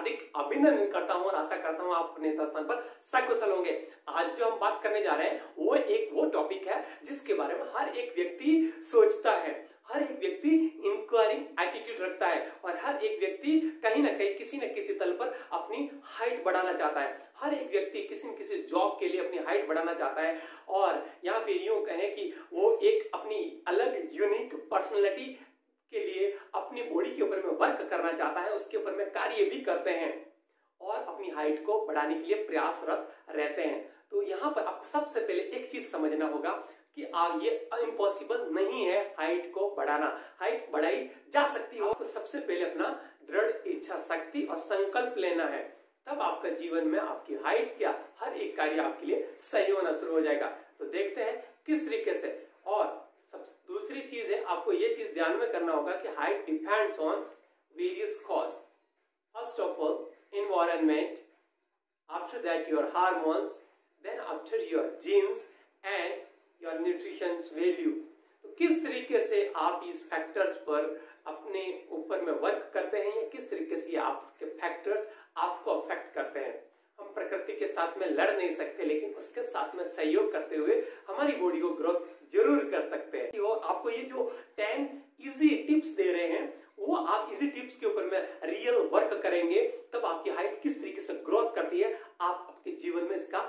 हार्दिक अभिनंदन करता हूं और आशा करता हूं आप अपने स्थान पर सकुशल होंगे। आज जो हम बात करने जा रहे हैं वो टॉपिक है जिसके बारे में हर एक व्यक्ति सोचता है, हर एक व्यक्ति इंक्वायरिंग एटीट्यूड रखता है और हर एक व्यक्ति कहीं ना कहीं किसी न किसी तल पर अपनी हाइट बढ़ाना चाहता है। हर एक व्यक्ति किसी न किसी जॉब के लिए अपनी हाइट बढ़ाना चाहता है और यहाँ पे यूं कहें कि वो एक अपनी अलग यूनिक पर्सनैलिटी के लिए अपनी बॉडी के ऊपर में वर्क करना चाहता है, उसके ऊपर में कार्य भी करते हैं और अपनी हाइट को बढ़ाने के लिए प्रयासरत रहते हैं। तो यहाँ पर आपको सबसे पहले एक चीज समझना होगा कि आप ये इम्पॉसिबल नहीं है हाइट को बढ़ाना, हाइट बढ़ाई जा सकती हो। तो सबसे पहले अपना दृढ़ इच्छा शक्ति और संकल्प लेना है, तब आपका जीवन में आपकी हाइट क्या हर एक कार्य आपके लिए सही होना शुरू हो जाएगा। तो देखते हैं किस तरीके से। और दूसरी चीज है, आपको ये चीज ध्यान में करना होगा कि height depends on various cause. First of all environment, after that your hormones, then after your genes and your nutrition value। तो किस तरीके से आप इस फैक्टर्स पर अपने ऊपर में वर्क करते हैं या किस तरीके से आपके फैक्टर्स आपको अफेक्ट करते हैं। हम प्रकृति के साथ में लड़ नहीं सकते, लेकिन उसके साथ में सहयोग करते हुए हमारी बॉडी को ग्रोथ जरूर कर सकते हैं। तो आपको ये जो 10 इजी टिप्स दे रहे हैं वो आप इजी टिप्स के ऊपर में रियल वर्क करेंगे, तब आपकी हाइट किस तरीके से ग्रोथ करती है आप आपके जीवन में इसका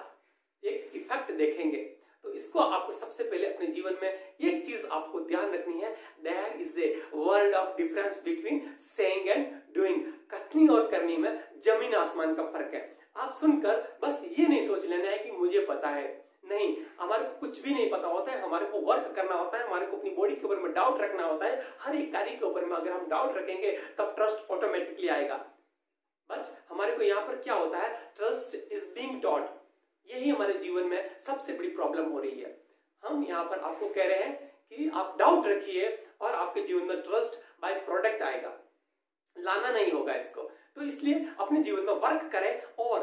एक इफेक्ट देखेंगे। तो इसको आपको सबसे पहले अपने जीवन में एक चीज आपको ध्यान रखनी है, there is a world of difference between saying and doing. कथनी और करनी में जमीन आसमान का फर्क है। आप सुनकर बस ये नहीं सोच लेना है कि मुझे पता है, नहीं, हमारे को कुछ भी नहीं पता होता है। हमारे को वर्क करना होता है, हमारे को अपनी बॉडी के ऊपर में डाउट रखना होता है। हर एक कार्य के ऊपर में अगर हम डाउट रखेंगे तब ट्रस्ट ऑटोमेटिकली आएगा। बट हमारे को यहाँ पर क्या होता है, ट्रस्ट इज बीइंग टॉट। यही हमारे जीवन में सबसे बड़ी प्रॉब्लम हो रही है। हम यहाँ पर आपको कह रहे हैं कि आप डाउट रखिए और आपके जीवन में ट्रस्ट बाय प्रोडक्ट आएगा, लाना नहीं होगा इसको। तो इसलिए अपने जीवन में वर्क करें और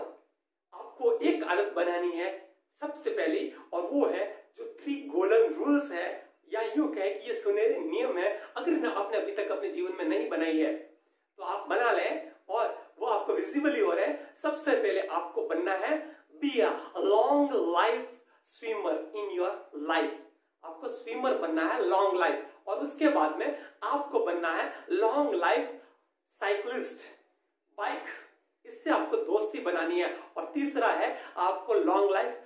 आपको एक आदत बनानी है सबसे पहली, और वो है जो 3 गोल्डन रूल्स है या यूं कहे कि ये सुनहरे नियम है। अगर आपने अभी तक अपने जीवन में नहीं बनाई है तो आप बना लें और वो आपको विजिबली हो रहे हैं। सबसे पहले आपको बनना है be a long life swimmer in your life. आपको स्विमर बनना है लॉन्ग लाइफ, और उसके बाद में आपको बनना है लॉन्ग लाइफ साइक्लिस्ट, बाइक, इससे आपको दोस्ती बनानी है। और तीसरा है आपको long life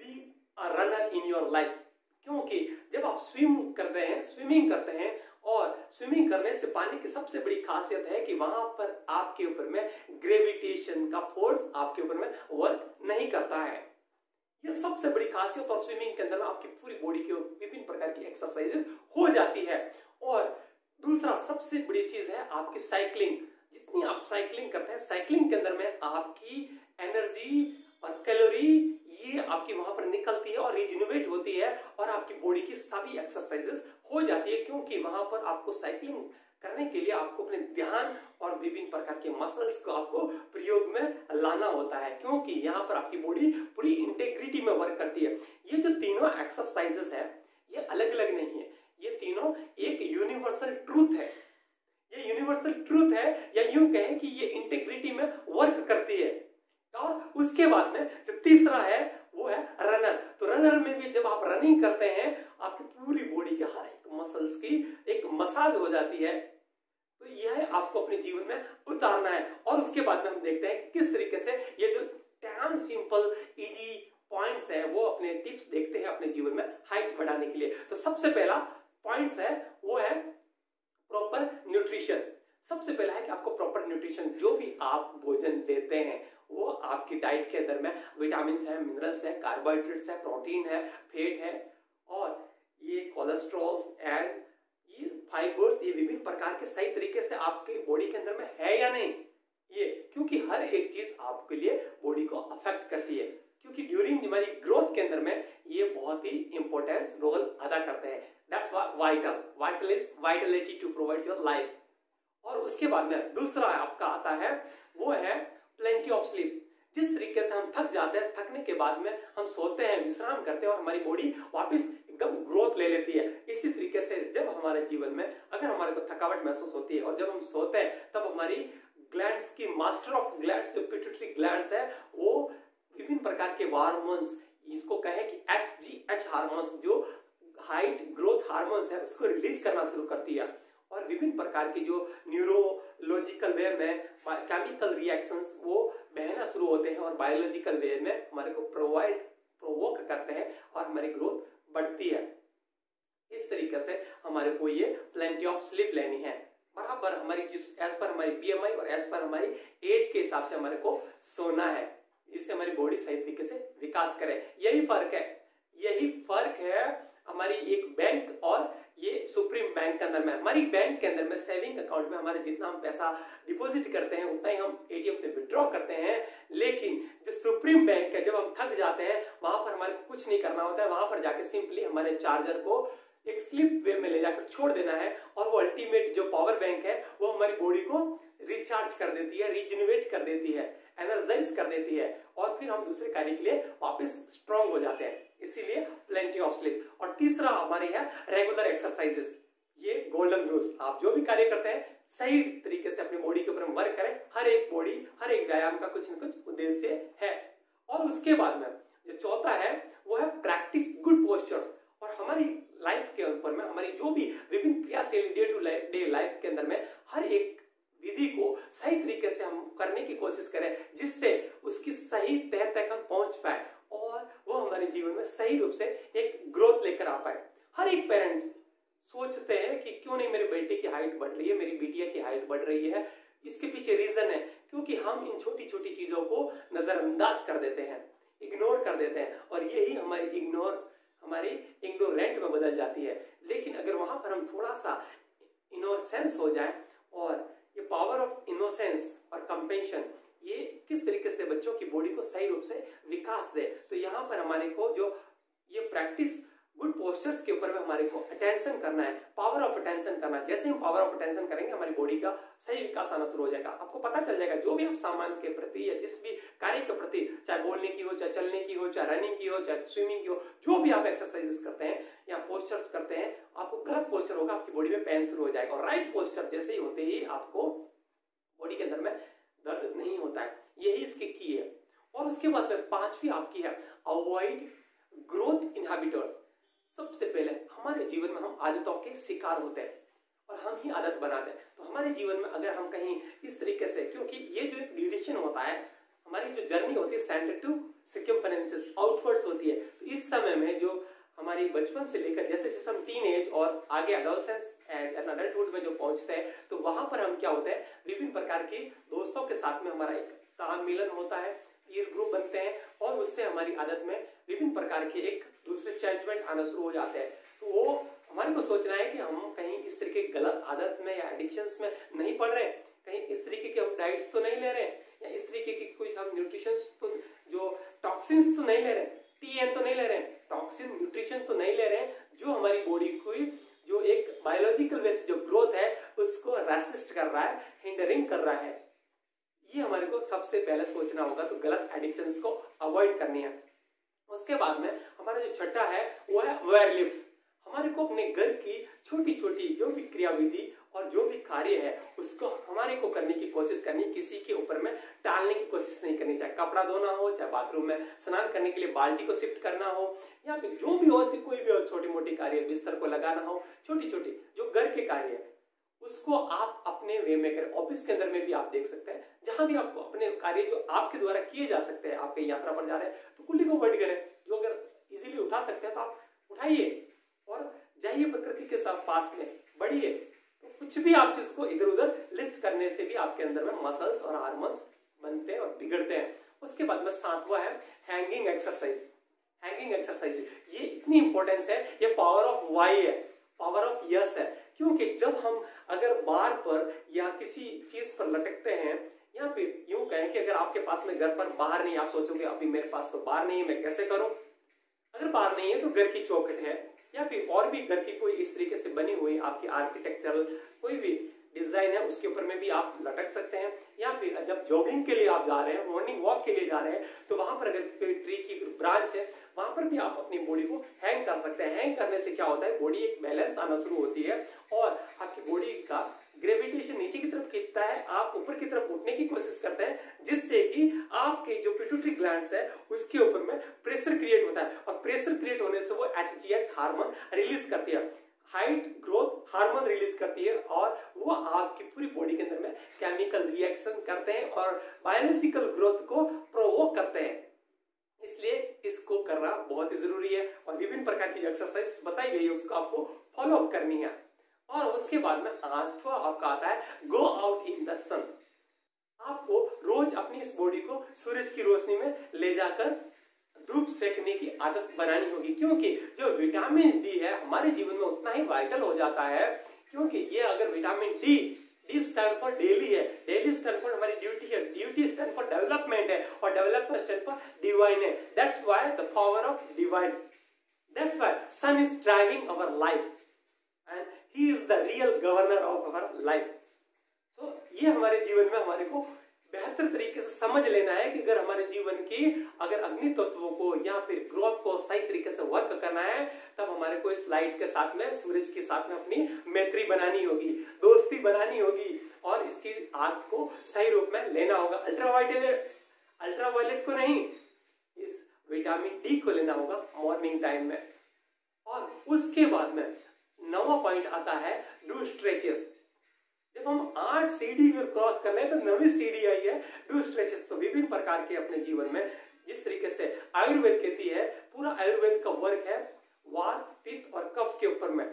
be a runner in your life. क्योंकि जब आप स्विमिंग करते हैं और स्विमिंग करने से पानी की सबसे बड़ी खासियत है कि वहां पर आपके ऊपर में ग्रेविटेशन का फोर्स आपके ऊपर में वर्क नहीं करता है। यह सबसे बड़ी खासियत, और स्विमिंग के अंदर आपकी पूरी बॉडी के विभिन्न प्रकार की एक्सरसाइजेस हो जाती है। और दूसरा सबसे बड़ी चीज है आपकी साइकिलिंग। जितनी आप साइकिलिंग करते हैं, साइकिलिंग के अंदर में आपकी एनर्जी और कैलोरी ये आपकी वहां पर निकलती है और रिजेन्युएट होती है और आपकी बॉडी की सभी एक्सरसाइजेस हो जाती है। क्योंकि वहां पर आपको साइकिलिंग करने के लिए आपको अपने ध्यान और विभिन्न प्रकार के मसल्स को आपको प्रयोग में लाना होता है, क्योंकि यहाँ पर आपकी बॉडी पूरी इंटेग्रिटी में वर्क करती है। ये जो तीनों एक्सरसाइजेस है ये अलग अलग नहीं है, ये तीनों एक यूनिवर्सल ट्रूथ है। ये यूनिवर्सल ट्रूथ है या यूं कहें कि ये इंटेग्रिटी में वर्क करती है। और उसके बाद में जो तीसरा है वो है रनर। तो रनर में भी जब आप रनिंग करते हैं आपकी पूरी बॉडी के हर एक मसल्स की एक मसाज हो जाती है। तो यह आपको अपने जीवन में उतारना है। और उसके बाद में हम देखते हैं किस तरीके से ये जो 10 सिंपल इजी पॉइंट्स है वो अपने टिप्स देखते हैं अपने जीवन में हाइट बढ़ाने के लिए। तो सबसे पहला पॉइंट्स है वो है प्रॉपर न्यूट्रिशन। सबसे पहला है कि आपको प्रॉपर न्यूट्रिशन, जो भी आप भोजन लेते हैं वो आपकी डाइट के अंदर में विटामिन है, मिनरल्स है, कार्बोहाइड्रेट्स है, प्रोटीन है, फैट है और ये कोलेस्ट्रॉल एंड ये फाइबर्स, ये विभिन्न प्रकार के सही तरीके से आपके बॉडी के अंदर में है या नहीं ये, क्योंकि हर एक चीज आपके लिए बॉडी को अफेक्ट करती है। क्योंकि ड्यूरिंग हमारी ग्रोथ के अंदर में ये बहुत ही इंपॉर्टेंस रोल अदा करते हैं। That's vital is vitality to provide your life. और उसके बाद में दूसरा आपका आता है वो है प्लेंटी ऑफ स्लीप। जिस तरीके से हम थक जाते हैं, थकने के बाद में हम सोते हैं, विश्राम करते हैं और हमारी बॉडी वापस एकदम ग्रोथ ले लेती है। इसी तरीके से जब हमारे जीवन में अगर हमारे को थकावट महसूस होती है और जब हम सोते हैं तब हमारी ग्लैंड्स की मास्टर ऑफ ग्लैंड्स जो पिट्यूटरी ग्लैंड्स है वो विभिन्न प्रकार के हार्मोन्स, इसको कहें कि XGH हार्मोन्स जो हाइट ग्रोथ हार्मोन्स है उसको रिलीज करना शुरू करती है और विभिन्न प्रकार की जो न्यूरोलॉजिकल वे में केमिकल रिएक्शंस वो बहना शुरू होते हैं और बायोलॉजिकल वे में हमारे को प्रोवोक करते हैं और हमारी ग्रोथ बढ़ती है। इस तरीके से हमारे को ये प्लेंटी ऑफ स्लीप लेनी है बराबर हमारी एज पर हमारी BMI और एज पर हमारी एज के हिसाब से हमारे को सोना है, जिससे हमारी बॉडी सही तरीके से विकास करे। यही फर्क है हमारी एक बैंक और ये सुप्रीम बैंक के अंदर में। हमारी बैंक के अंदर में सेविंग अकाउंट में हमारे जितना हम पैसा डिपॉजिट करते हैं उतना ही हम ATM से विड्रॉ करते हैं, लेकिन जो सुप्रीम बैंक है जब हम थक जाते हैं वहां पर हमारे को कुछ नहीं करना होता है, वहां पर जाके सिंपली हमारे चार्जर को एक स्लिप वे में ले जाकर छोड़ देना है और वो अल्टीमेट जो पावर बैंक है वो हमारी बॉडी को रिचार्ज कर देती है, रिजेनरेट कर देती है, एनर्जाइज कर देती है और फिर हम दूसरे कार्य के लिए वापस स्ट्रांग हो जाते हैं। इसीलिए प्लेंटी ऑफ स्लीप। और तीसरा हमारे है रेगुलर एक्सरसाइजेस। ये गोल्डन रूल्स, आप जो भी कार्य करते हैं सही तरीके से अपनी बॉडी के ऊपर वर्क करें। हर एक व्यायाम का कुछ न कुछ उद्देश्य है। और उसके बाद में जो चौथा है वो है प्रैक्टिस गुड पोस्चर्स। और हमारी लाइफ के ऊपर में हमारी जो भी विभिन्न क्रियाशील डे टू डे लाइफ के अंदर में हर एक विधि को सही तरीके से हम करने की कोशिश करें जिससे उसकी सही तह तक हम पहुंच पाए और वो हमारे जीवन में सही रूप से एक ग्रोथ लेकर आ पाए। हर एक पेरेंट्स सोचते हैं कि क्यों नहीं मेरे बेटे की हाइट बढ़ रही है, मेरी बिटिया की हाइट बढ़ रही है। इसके पीछे रीजन है क्योंकि हम इन छोटी छोटी चीजों को नजरअंदाज कर देते हैं, इग्नोर कर देते हैं और यही हमारी इग्नोरेंट में बदल जाती है। लेकिन अगर वहां पर हम थोड़ा सा इनोसेंस हो जाए और ये पावर ऑफ इनोसेंस और कंपेशन ये किस तरीके से बच्चों की बॉडी को सही रूप से विकास दे, तो यहाँ पर हमारे को जो ये प्रैक्टिस गुड पोस्चर्स के ऊपर में हमारे को अटेंशन करना है, पावर ऑफ अटेंशन करना है। जैसे हम पावर ऑफ अटेंशन करेंगे हमारी बॉडी का सही विकास आना शुरू हो जाएगा। आपको पता चल जाएगा जो भी आप सामान के प्रति या जिस भी कार्य के प्रति, चाहे बोलने की हो, चाहे चलने की हो, चाहे रनिंग की हो, चाहे स्विमिंग की हो, जो भी आप एक्सरसाइजेस करते हैं या पोस्चर्स करते हैं, आपको गलत पोस्चर होगा आपकी बॉडी में पेन शुरू हो जाएगा। और राइट पोस्चर जैसे ही होते ही आपको बॉडी के अंदर में दर्द नहीं होता है। यही इसकी की है। और उसके बाद में पांचवी आपकी है अवॉइड ग्रोथ इनहिबिटर्स। सबसे पहले हमारे जीवन में हम आदतों के शिकार होते हैं और हम ही आदत बनाते हैं। तो हमारे जीवन में अगर हम कहीं इस तरीके से, क्योंकि ये जो एक ड्यूरेशन होता है, हमारी जो जर्नी होती है सेंटर टू सर्कमफेरेंस आउटवर्ड्स होती है। तो इस समय में जो हमारी बचपन से लेकर जैसे जैसे हम टीन एज और आगे एडोलसेंस एंड अडल्टहुड में जो पहुंचते हैं तो वहां पर हम क्या होते हैं, विभिन्न प्रकार की दोस्तों के साथ में हमारा एक तान मिलन होता है, पीर ग्रुप बनते हैं और उससे हमारी आदत में विभिन्न प्रकार के एक दूसरे जजमेंट आना शुरू हो जाते हैं। तो वो हमारे को सोचना है कि हम कहीं इस तरीके की गलत आदत में या एडिक्शंस में नहीं पड़ रहे, कहीं इस तरीके के हम डाइट्स तो नहीं ले रहे या इस तरीके की कोई हम न्यूट्रिशन तो जो टॉक्सिन्स तो नहीं ले रहे, TN तो नहीं ले रहे, टॉक्सिन न्यूट्रिशन तो नहीं ले रहे जो हमारी बॉडी को जो एक बायोलॉजिकल बेस जो ग्रोथ है उसको रेसिस्ट कर रहा है, हिंडरिंग कर रहा है। ये हमारे को सबसे पहले सोचना होगा। तो गलत एडिक्शंस को अवॉइड करनी है। उसके बाद में हमारा जो छठा है वो है अवेयर लिव्स। हमारे को अपने घर की छोटी छोटी जो भी क्रियाविधि और जो भी कार्य है उसको हमारे को करने की कोशिश करनी, किसी के ऊपर में टालने की कोशिश नहीं करनी। चाहे कपड़ा धोना हो, चाहे बाथरूम में स्नान करने के लिए बाल्टी को शिफ्ट करना हो या फिर जो भी हो, कोई भी और छोटी मोटी कार्य, बिस्तर को लगाना हो, छोटी छोटी जो घर के कार्य है उसको आप अपने वे में करें। ऑफिस के अंदर में भी आप देख सकते हैं, जहां भी आपको अपने कार्य जो आपके द्वारा किए जा सकते हैं, आप कहीं यात्रा पर जा रहे हैं तो कुल्ली को अवॉइड करें। जो अगर इजीली उठा सकते हैं तो आप उठाइए और जाइए प्रकृति के साथ पास में बढ़िए। तो कुछ भी आप जिसको इधर उधर लिफ्ट करने से भी आपके अंदर में मसल्स और हार्मोन्स बनते हैं और बिगड़ते हैं। उसके बाद में सातवां है हैंगिंग एक्सरसाइज। हैंगिंग एक्सरसाइज ये इतनी इंपॉर्टेंस है, ये पावर ऑफ वाई है, पावर ऑफ यस है। क्योंकि जब हम अगर बार पर या किसी चीज पर लटकते हैं या फिर यूं कहें कि अगर आपके पास में घर पर बाहर नहीं, आप सोचोगे अभी मेरे पास तो बाहर नहीं है, मैं कैसे करूं। अगर बाहर नहीं है तो घर की चौखट है या फिर और भी घर की कोई इस तरीके से बनी हुई आपकी आर्किटेक्चरल कोई भी डिजाइन है उसके ऊपर में भी आप लटक सकते हैं, या फिर जब जॉगिंग के लिए आप जा रहे हैं, मॉर्निंग वॉक के लिए जा रहे हैं, तो वहां पर अगर कोई ट्री की ब्रांच है वहां पर भी आप अपनी बॉडी को हैंग कर सकते हैं। हैंग करने से क्या होता है, बॉडी एक बैलेंस आना शुरू होती है और आपकी बॉडी का ग्रेविटेशन नीचे की तरफ खींचता है, आप ऊपर की तरफ उठने की कोशिश करते हैं, जिससे कि आपके जो पिट्यूटरी ग्लैंड्स है उसके ऊपर में प्रेशर क्रिएट होता है और प्रेशर क्रिएट होने से वो HGH हार्मोन रिलीज करती है, हाइट ग्रोथ हार्मोन रिलीज करती है और वो आपकी पूरी बॉडी के अंदर में केमिकल रिएक्शन करते हैं और बायोलॉजिकल ग्रोथ को प्रोवोक करते हैं। इसलिए इसको करना बहुत ही जरूरी है और विभिन्न प्रकार की एक्सरसाइज बताई गई है उसको आपको फॉलो अप करनी है। और उसके बाद में आठवां आपका आता है गो आउट इन द सन। आपको रोज अपनी इस बॉडी को सूरज की रोशनी में ले जाकर धूप सेकने की आदत बनानी होगी, क्योंकि जो विटामिन डी है हमारे जीवन में उतना ही वाइटल हो जाता है, क्योंकि ये अगर vitamin D stand for daily है, डेली स्टैंड फॉर हमारी ड्यूटी है, ड्यूटी स्टैंड फॉर डेवलपमेंट है और डेवलपमेंट स्टैंड फॉर डिवाइन है। That's why the power of divine, that's why sun is driving our life and he is the real governor of our life. तो ये हमारे जीवन में हमारे को बेहतर तरीके से समझ लेना है कि अगर हमारे जीवन की अगर अग्नि तत्वों को या फिर ग्रोथ को सही तरीके से वर्क करना है, तब हमारे को इस लाइट के साथ में, सूरज के साथ में अपनी मैत्री बनानी होगी, दोस्ती बनानी होगी और इसकी आग को सही रूप में लेना होगा। अल्ट्रावायलेट को नहीं, इस विटामिन डी को लेना होगा मॉर्निंग टाइम में। और उसके बाद में 9वां पॉइंट आता है डू स्ट्रेचेस। जब हम 8 सीढ़ी क्रॉस कर रहे हैं तो 9वीं सीढ़ी आई है डू स्ट्रेचेस। तो विभिन्न प्रकार के अपने जीवन में जिस तरीके से आयुर्वेद कहती है, पूरा आयुर्वेद का वर्क है वात, पित्त और कफ के ऊपर में,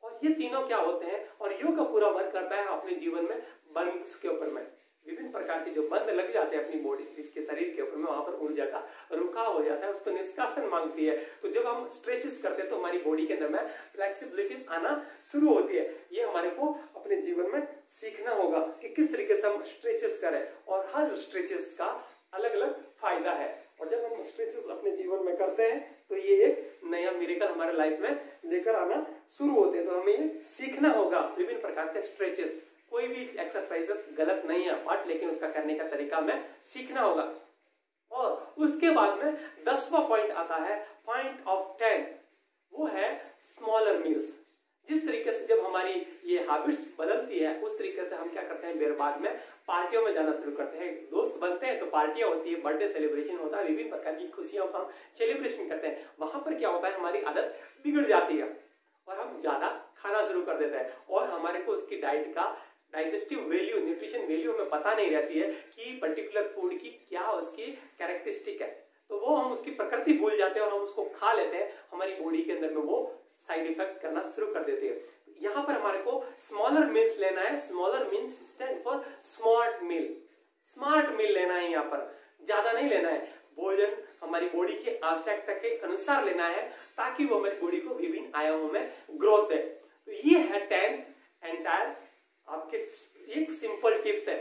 और ये तीनों क्या होते हैं और योग का पूरा वर्क करता है अपने जीवन में बंद के ऊपर में। विभिन्न प्रकार के जो बंद लग जाते हैं अपनी बॉडी, इसके शरीर के ऊपर में, वहां पर ऊर्जा का रुकाव हो जाता है, उसको निष्कासन मांगती है। तो जब हम स्ट्रेचेस करते हैं तो हमारी बॉडी के अंदर में फ्लेक्सिबिलिटीज आना शुरू होती है। ये हमारे को अपने जीवन में सीखना होगा कि किस तरीके से हम स्ट्रेचेस करें और हर स्ट्रेचेस का अलग अलग फायदा है। और जब हम स्ट्रेचेस अपने जीवन में करते हैं तो ये एक नया मिरेकल हमारे लाइफ में लेकर आना शुरू होते हैं। तो हमें ये सीखना होगा विभिन्न प्रकार के स्ट्रेचेस। कोई भी एक्सरसाइजेस गलत नहीं है बट लेकिन उसका करने का तरीका हमें सीखना होगा। और उसके बाद में 10वां पॉइंट आता है पॉइंट ऑफ 10, वो है स्मॉलर मील्स। जिस तरीके से जब हमारी ये हैबिट्स बदलती है उस तरीके से हम क्या करते हैं, फिर बाद में पार्टियों में जाना शुरू करते हैं, दोस्त बनते हैं तो पार्टियां होती है, बर्थडे सेलिब्रेशन होता है, विभिन्न प्रकार की खुशियों का हम सेलिब्रेशन करते हैं। वहां पर क्या होता है, हमारी आदत बिगड़ जाती है और हम ज्यादा खाना शुरू कर देते हैं और हमारे को उसकी डाइट का डाइजेस्टिव वैल्यू, न्यूट्रिशन वैल्यू हमें पता नहीं रहती है कि पर्टिकुलर फूड की क्या उसकी कैरेक्टरिस्टिक है। तो वो हम उसकी प्रकृति भूल जाते हैं और हम उसको खा लेते हैं, हमारी बॉडी के अंदर में वो साइड इफेक्ट करना शुरू कर देती है। यहाँ पर हमारे को स्मॉलर मील्स लेना है। Smaller meals stand for smart meal. Smart meal लेना है, यहाँ पर ज्यादा नहीं लेना है। भोजन हमारी बॉडी की आवश्यकता के अनुसार लेना है ताकि वो हमारी बॉडी को विभिन्न आयामों में ग्रोथ दे। तो ये है 10 एंटायर आपके एक सिंपल टिप्स है।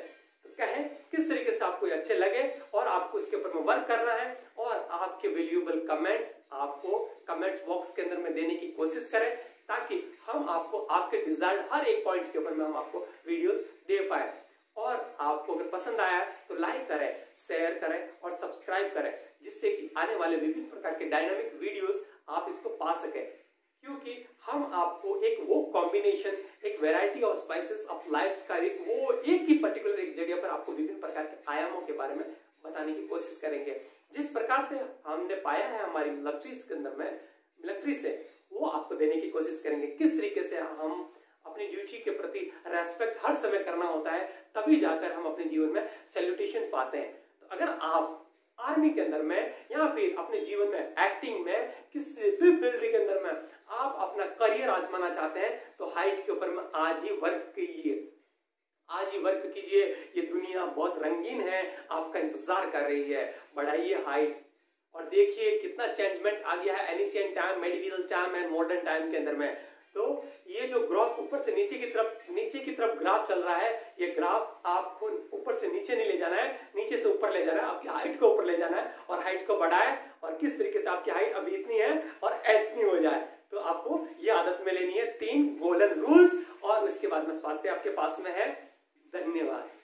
तो कहें किस तरीके से आपको अच्छे लगे और आपको इसके ऊपर में वर्क करना है और आपके वैल्यूएबल कमेंट्स आपको कमेंट्स बॉक्स के अंदर में देने की कोशिश करें ताकि हम आपको आपके डिजायर्ड हर एक पॉइंट के ऊपर में हम आपको वीडियोस दे पाए। और आपको अगर पसंद आया तो लाइक करें, शेयर करें और सब्सक्राइब करें, जिससे कि आने वाले विभिन्न प्रकार के डायनामिक वीडियोस आप इसको पा सकें। क्योंकि हम आपको एक वो कॉम्बिनेशन, एक variety of spices of life का एक ही पर्टिकुलर एक जगह पर आपको विभिन्न प्रकार के आयामों के बारे में बताने की कोशिश करेंगे। जिस प्रकार से हमने पाया है हमारी मिलिट्रीज के अंदर में, मिलिट्री से वो आपको देने की कोशिश करेंगे। किस तरीके से हम अपनी ड्यूटी के प्रति रेस्पेक्ट हर समय करना होता है, तभी जाकर हम अपने जीवन में सैल्यूटेशन पाते हैं। तो अगर आप आर्मी के अंदर में या फिर अपने जीवन में एक्टिंग में किसी भी फील्ड के अंदर में आप अपना करियर आजमाना चाहते हैं तो हाइट के ऊपर में आज ही वर्क कीजिए, आज ही वर्क कीजिए। ये दुनिया बहुत रंगीन है, आपका इंतजार कर रही है। बढ़ाइए हाइट और देखिए कितना चेंजमेंट आ गया है ancient time, medieval time and modern time के अंदर में। तो ये जो ग्राफ ऊपर से नीचे की तरफ ग्राफ चल रहा है, ये ग्राफ आपको ऊपर से नीचे नहीं ले जाना है, नीचे से ऊपर ले जाना है, आपकी हाइट को ऊपर ले जाना है और हाइट को बढ़ाए और किस तरीके से आपकी हाइट अभी इतनी है और इतनी हो जाए। तो आपको ये आदत में लेनी है 3 गोल्डन रूल्स और उसके बाद में स्वास्थ्य आपके पास में है। धन्यवाद।